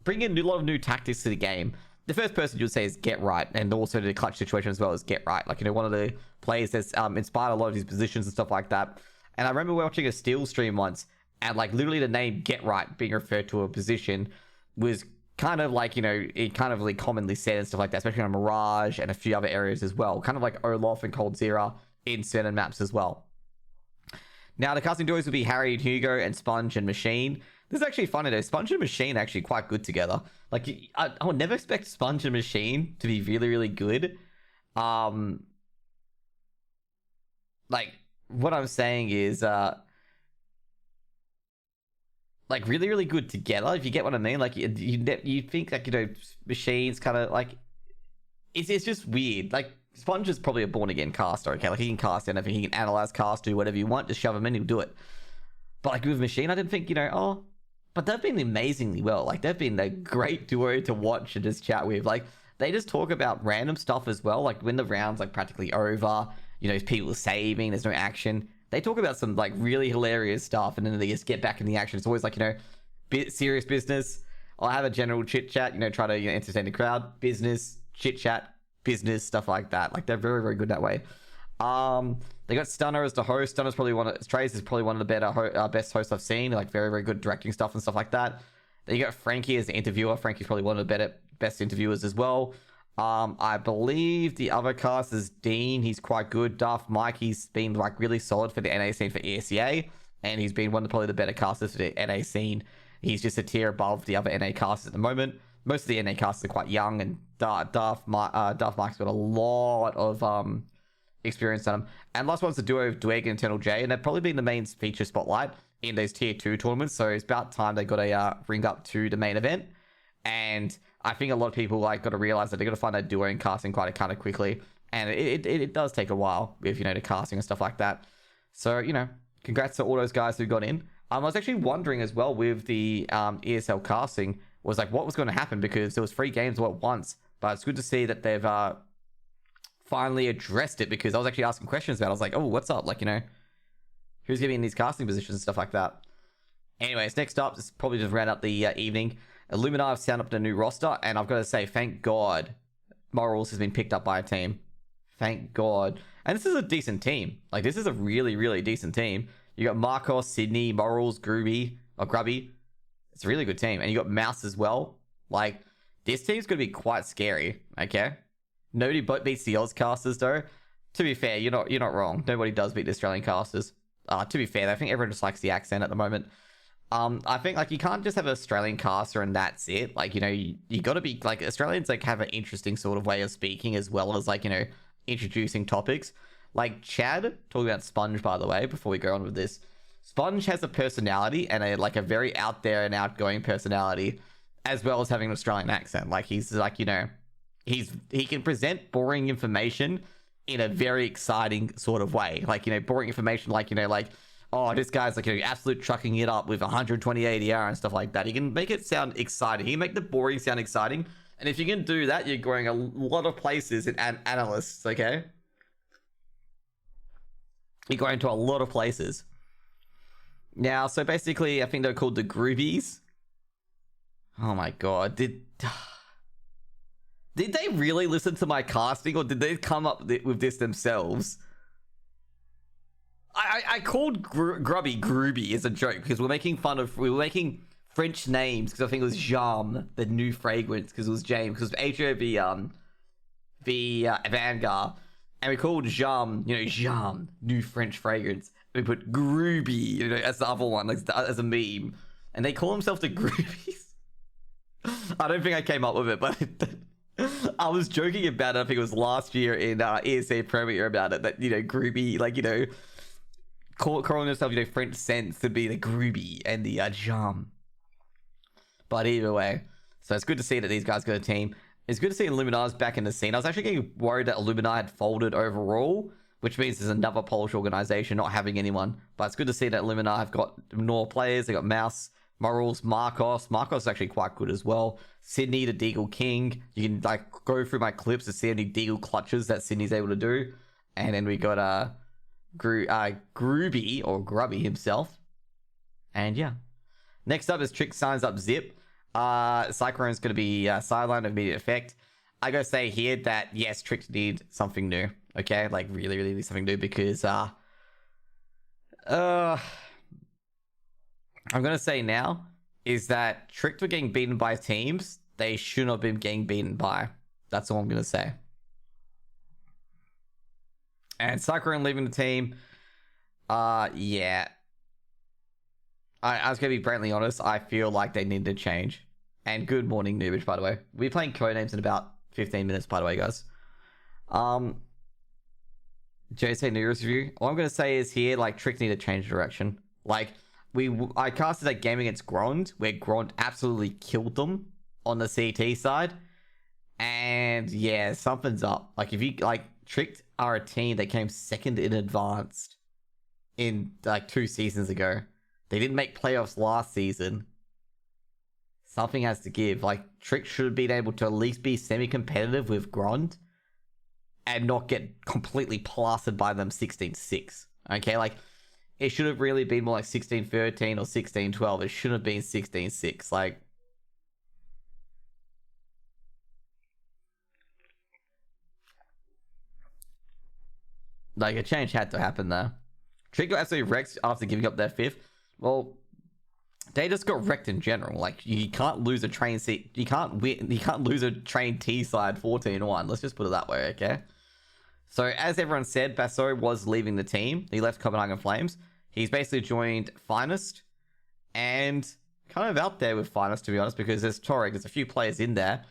bringing a lot of new tactics to the game. The first person you would say is Get Right, and also the clutch situation as well as Get Right. Like, one of the players that's inspired a lot of his positions and stuff like that. And I remember watching a Steel stream once, and, like, literally the name Get Right being referred to a position was kind of like, it kind of like commonly said and stuff like that, especially on Mirage and a few other areas as well. Kind of like Olaf and Cold Zera in certain maps as well. Now, the casting duos would be Harry and Hugo and Sponge and Machine. This is actually funny though. Sponge and Machine are actually quite good together. Like, I would never expect Sponge and Machine to be really, really good. Like, what I'm saying is, like, really, really good together, if you get what I mean. Like, you think, like, Machine's kind of, like... It's just weird. Like, Sponge is probably a born-again caster, okay? Like, he can cast anything, he can analyze, cast, do whatever you want, just shove him in, he'll do it. But, like, with Machine, I didn't think, oh... But they've been amazingly well. Like, they've been a great duo to watch and just chat with. Like, they just talk about random stuff as well. Like, when the round's, like, practically over, people are saving, there's no action... They talk about some, like, really hilarious stuff, and then they just get back in the action. It's always, like, serious business. I'll have a general chit-chat, try to entertain the crowd. Business, chit-chat, business, stuff like that. Like, they're very, very good that way. They got Stunner as the host. Stunner's probably Trace is probably one of the better, best hosts I've seen. Like, very, very good directing stuff and stuff like that. Then you got Frankie as the interviewer. Frankie's probably one of the best interviewers as well. I believe the other cast is Dean. He's quite good. Daft Mike, he's been, like, really solid for the NA scene for ESEA, and he's been one of probably the better casters for the NA scene. He's just a tier above the other NA casters at the moment. Most of the NA casters are quite young, and Daft Mike's got a lot of experience on him. And last one's the duo of Dweg and Eternal J, and they've probably been the main feature spotlight in those tier 2 tournaments, so it's about time they got a ring up to the main event. And I think a lot of people, like, got to realize that they got to find that duo and casting kind of quickly, and it does take a while with the casting and stuff like that. So congrats to all those guys who got in. I was actually wondering as well with the ESL casting was like what was going to happen, because there was 3 games all at once, but it's good to see that they've finally addressed it, because I was actually asking questions about it. I was like, oh, what's up, like, who's giving in these casting positions and stuff like that. Anyways, next up, this probably just round up the evening. Illumina have signed up to a new roster, and I've got to say, thank God, Morals has been picked up by a team. Thank God. And this is a decent team. Like, this is a really, really decent team. You got Marcos, Sydney, Morals, Grubby. It's a really good team. And you got Mouse as well. Like, this team's going to be quite scary, okay? Nobody beats the Oz casters, though. To be fair, you're not wrong. Nobody does beat the Australian casters. To be fair, I think everyone just likes the accent at the moment. I think, like, you can't just have an Australian caster and that's it. Like, you got to be, like, Australians, like, have an interesting sort of way of speaking, as well as, like, introducing topics. Like, Chad, talking about Sponge, by the way, before we go on with this. Sponge has a personality, and a very out there and outgoing personality, as well as having an Australian accent. Like, he's, like, he can present boring information in a very exciting sort of way. Like, boring information, like, like, oh, this guy's, like, absolute trucking it up with 120 ADR and stuff like that. He can make it sound exciting. He can make the boring sound exciting. And if you can do that, you're going a lot of places in analysts, okay? You're going to a lot of places. Now, so basically, I think they're called the Groovies. Oh my god. Did they really listen to my casting, or did they come up with this themselves? I called Grubby Grooby as a joke, because we were making French names, because I think it was Jam, the new fragrance, because it was James, because HOV, Vanguard, and we called Jam, Jam, new French fragrance. We put Grooby, as the other one, like, as a meme, and they call themselves the Groovies. I don't think I came up with it, but I was joking about it. I think it was last year in ESA Premier about it, that, you know, Groovy, like, you know, calling yourself, you know, French sense to be the Groovy and the Jam. But either way, so it's good to see that these guys got a team. It's good to see Illuminar's back in the scene. I was actually getting worried that Illuminar had folded overall, which means there's another Polish organization not having anyone. But it's good to see that Illuminar have got more players. They got Mouse, Morals, Marcos. Marcos is actually quite good as well. Sydney, the Deagle King. You can like go through my clips to see any Deagle clutches that Sydney's able to do. And then we got Grooby, or Grubby himself. And yeah. Next up is Trick signs up Zip. Cyclone's going to be sidelined of immediate effect. I gotta say here that yes, Trick need something new. Okay, like really, really need something new, because I'm gonna say now is that Tricked were getting beaten by teams they should not have been getting beaten by. That's all I'm gonna say. And Cyclone leaving the team. Yeah. I was gonna be bluntly honest. I feel like they need to change. And good morning, Noobage, by the way. We're playing Codenames in about 15 minutes, by the way, guys. JSA New Year's review. All I'm gonna say is here, like, Trick need to change direction. Like, I casted that game against Grond, where Grond absolutely killed them on the CT side. And yeah, something's up. Like, if you like, Tricked are a team that came second in advanced in like 2 seasons ago. They didn't make playoffs last season. Something has to give. Like, Trick should have been able to at least be semi-competitive with Grond and not get completely plastered by them 16-6. Okay, like, it should have really been more like 16-13 or 16-12. It shouldn't have been 16-6. Like, a change had to happen there. Trick got absolutely wrecked after giving up their 5th. Well, they just got wrecked in general. Like, you can't lose a train seat. You can't win. You can't lose a train T side 14-1. Let's just put it that way, okay? So, as everyone said, Basso was leaving the team. He left Copenhagen Flames. He's basically joined Finest, and kind of out there with Finest, to be honest, because there's Torek. There's a few players in there.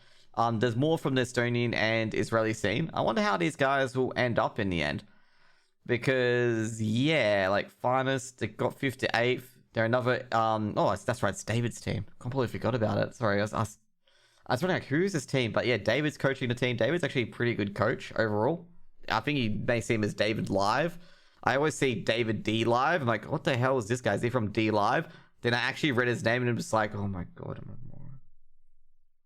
There's more from the Estonian and Israeli scene. I wonder how these guys will end up in the end. Because, yeah, like, Finest, they got 5th to 8th. They're another, that's right, it's David's team. Completely forgot about it. Sorry, I was wondering, like, who's this team? But yeah, David's coaching the team. David's actually a pretty good coach overall. I think you may see him as David Live. I always see David D Live. I'm like, what the hell is this guy? Is he from D Live? Then I actually read his name and I'm just like, oh my god, I'm a moron.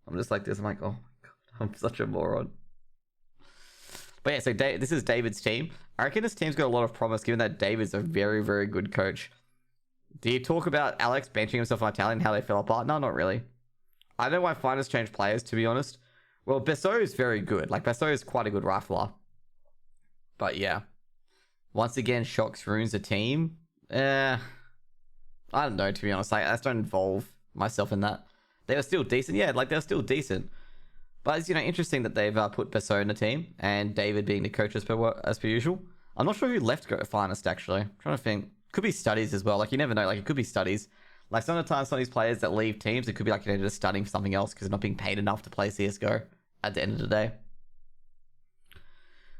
I'm just like this. I'm like, oh my god, I'm such a moron. But yeah, so this is David's team. I reckon this team's got a lot of promise, given that David's a very, very good coach. Do you talk about Alex benching himself on Italian and how they fell apart? No, not really. I don't know why Finest changed players, to be honest. Well, Besso is very good. Like, Besso is quite a good rifler. But yeah. Once again, Shocks ruins the team. I don't know, to be honest. I just don't involve myself in that. They were still decent. Yeah, like, they were still decent. But it's, you know, interesting that they've put Besso in the team, and David being the coach as per usual. I'm not sure who left Finest, actually. I'm trying to think. Could be studies as well. Like, you never know. Like, it could be studies. Like, some of the time, some of these players that leave teams, it could be like, you know, just studying for something else because they're not being paid enough to play CSGO at the end of the day.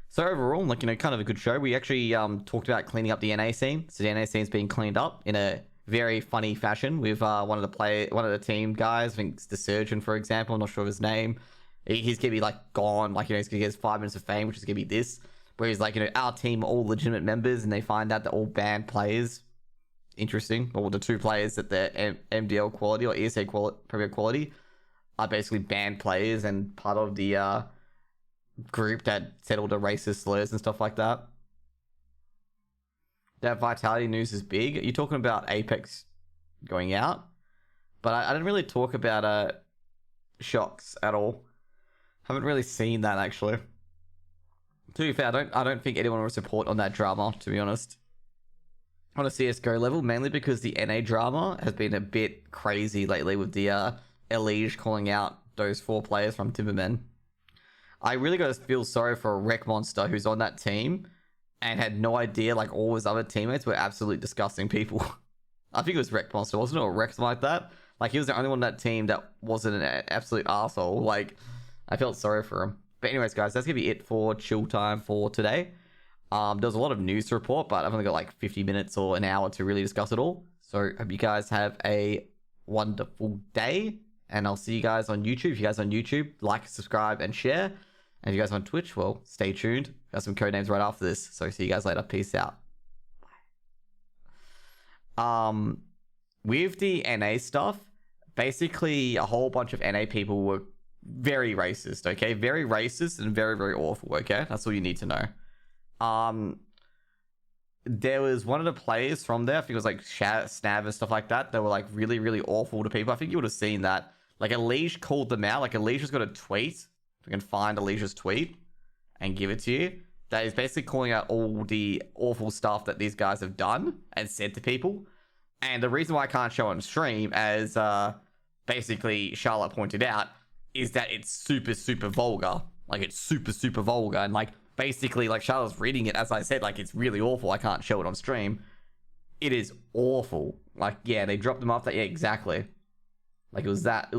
So overall, like, you know, kind of a good show. We actually talked about cleaning up the NA scene. So the NA scene's being cleaned up in a very funny fashion with one of the team guys. I think it's the Surgeon, for example. I'm not sure of his name. He's gonna be like gone. Like, you know, he's gonna get his 5 minutes of fame, which is gonna be this. Where he's like, you know, our team are all legitimate members, and they find out they're all banned players. Interesting. Or the 2 players that they're MDL quality or ESA Premier quality are basically banned players and part of the group that said all the racist slurs and stuff like that. That Vitality news is big. You're talking about Apex going out, but I didn't really talk about Shocks at all. Haven't really seen that, actually. To be fair, I don't think anyone will support on that drama, to be honest. On a CSGO level, mainly because the NA drama has been a bit crazy lately with the Elige calling out those 4 players from Timbermen. I really got to feel sorry for Wreck Monster, who's on that team and had no idea, like, all his other teammates were absolute disgusting people. I think it was Wreck Monster, wasn't it? Or Rex like that. Like, he was the only one on that team that wasn't an absolute arsehole. Like, I felt sorry for him. But anyways, guys, that's gonna be it for chill time for today. There's a lot of news to report, but I've only got like 50 minutes or an hour to really discuss it all. So hope you guys have a wonderful day, and I'll see you guys on YouTube. If you guys on YouTube, like, subscribe, and share. And if you guys on Twitch, well, stay tuned. Got some code names right after this. So see you guys later. Peace out. With the NA stuff, basically a whole bunch of NA people were very racist, okay? Very racist and very, very awful, okay? That's all you need to know. There was one of the players from there, I think it was like Snav and stuff like that, they were like really, really awful to people. I think you would have seen that. Like Alicia called them out. Like Alicia's got a tweet. If we can find Alicia's tweet and give it to you. That is basically calling out all the awful stuff that these guys have done and said to people. And the reason why I can't show on stream, as basically Charlotte pointed out, is that it's super, super vulgar. Like, it's super, super vulgar. And, like, basically, like, Charlotte's reading it, as I said, like, it's really awful. I can't show it on stream. It is awful. Like, yeah, they dropped them off that. Yeah, exactly. Like, it was that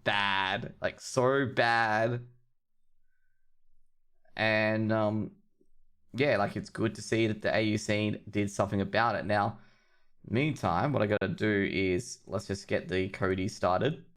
bad. Like, so bad. And, yeah, like, it's good to see that the AU scene did something about it. Now, meantime, what I gotta do is, let's just get the Cody started.